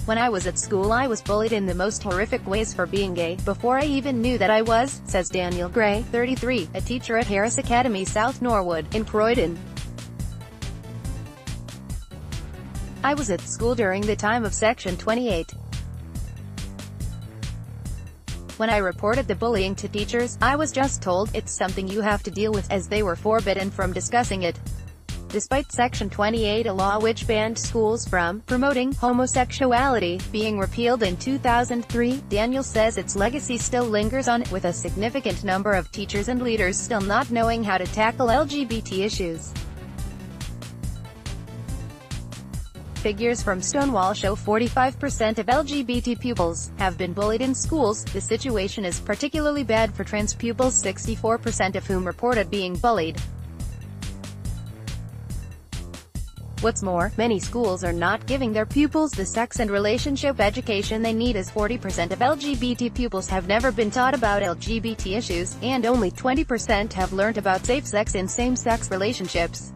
When I was at school I was bullied in the most horrific ways for being gay, before I even knew that I was, says Daniel Gray, 33, a teacher at Harris Academy South Norwood, in Croydon. I was at school during the time of Section 28. When I reported the bullying to teachers, I was just told, it's something you have to deal with, as they were forbidden from discussing it. Despite Section 28, a law which banned schools from promoting homosexuality, being repealed in 2003, Daniel says its legacy still lingers on, with a significant number of teachers and leaders still not knowing how to tackle LGBT issues. Figures from Stonewall show 45% of LGBT pupils have been bullied in schools. The situation is particularly bad for trans pupils, 64% of whom reported being bullied. What's more, many schools are not giving their pupils the sex and relationship education they need, as 40% of LGBT pupils have never been taught about LGBT issues, and only 20% have learned about safe sex in same-sex relationships.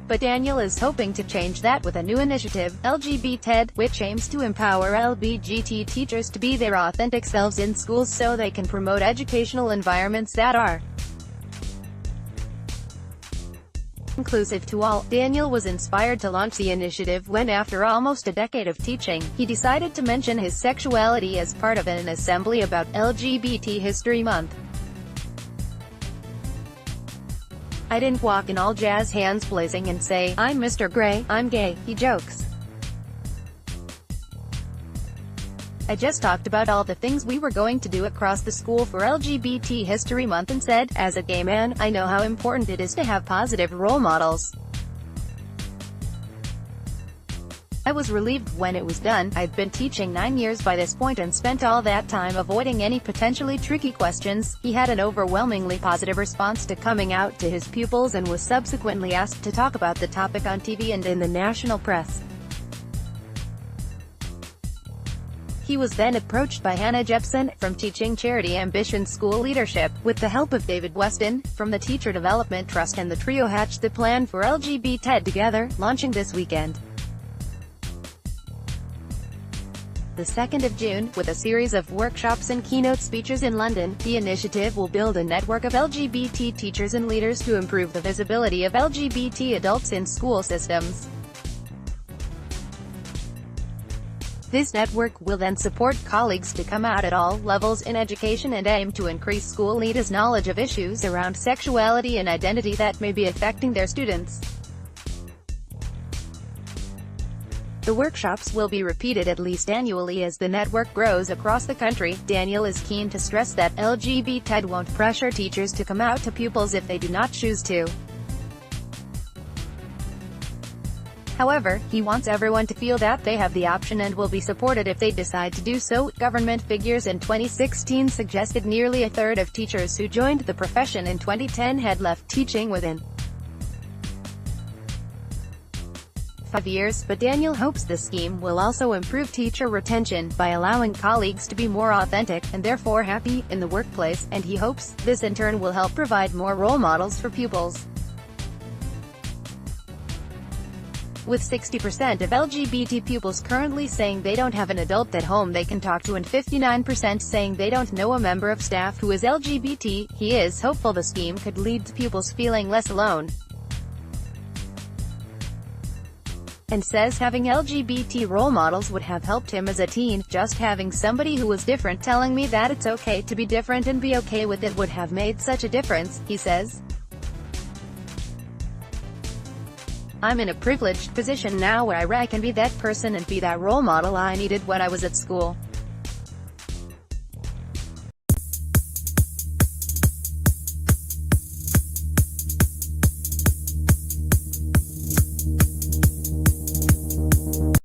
But Daniel is hoping to change that with a new initiative, LGBT, which aims to empower LGBT teachers to be their authentic selves in schools so they can promote educational environments that are inclusive to all. Daniel was inspired to launch the initiative when, after almost a decade of teaching, he decided to mention his sexuality as part of an assembly about LGBT History Month. "I didn't walk in all jazz hands blazing and say, 'I'm Mr. Gray, I'm gay,'" he jokes. "I just talked about all the things we were going to do across the school for LGBT History Month and said, as a gay man, I know how important it is to have positive role models. I was relieved when it was done. I'd been teaching 9 years by this point and spent all that time avoiding any potentially tricky questions." He had an overwhelmingly positive response to coming out to his pupils and was subsequently asked to talk about the topic on TV and in the national press. He was then approached by Hannah Jepson, from Teaching Charity Ambition School Leadership, with the help of David Weston, from the Teacher Development Trust, and the trio hatched the plan for LGBT together, launching this weekend, the 2nd of June, with a series of workshops and keynote speeches in London. The initiative will build a network of LGBT teachers and leaders to improve the visibility of LGBT adults in school systems. This network will then support colleagues to come out at all levels in education and aim to increase school leaders' knowledge of issues around sexuality and identity that may be affecting their students. The workshops will be repeated at least annually as the network grows across the country. Daniel is keen to stress that LGBT won't pressure teachers to come out to pupils if they do not choose to. However, he wants everyone to feel that they have the option and will be supported if they decide to do so. Government figures in 2016 suggested nearly a third of teachers who joined the profession in 2010 had left teaching within 5 years, but Daniel hopes the scheme will also improve teacher retention by allowing colleagues to be more authentic, and therefore happy, in the workplace, and he hopes this in turn will help provide more role models for pupils. With 60% of LGBT pupils currently saying they don't have an adult at home they can talk to and 59% saying they don't know a member of staff who is LGBT, he is hopeful the scheme could lead to pupils feeling less alone, and says having LGBT role models would have helped him as a teen. "Just having somebody who was different telling me that it's okay to be different and be okay with it would have made such a difference," he says. "I'm in a privileged position now where I can be that person and be that role model I needed when I was at school.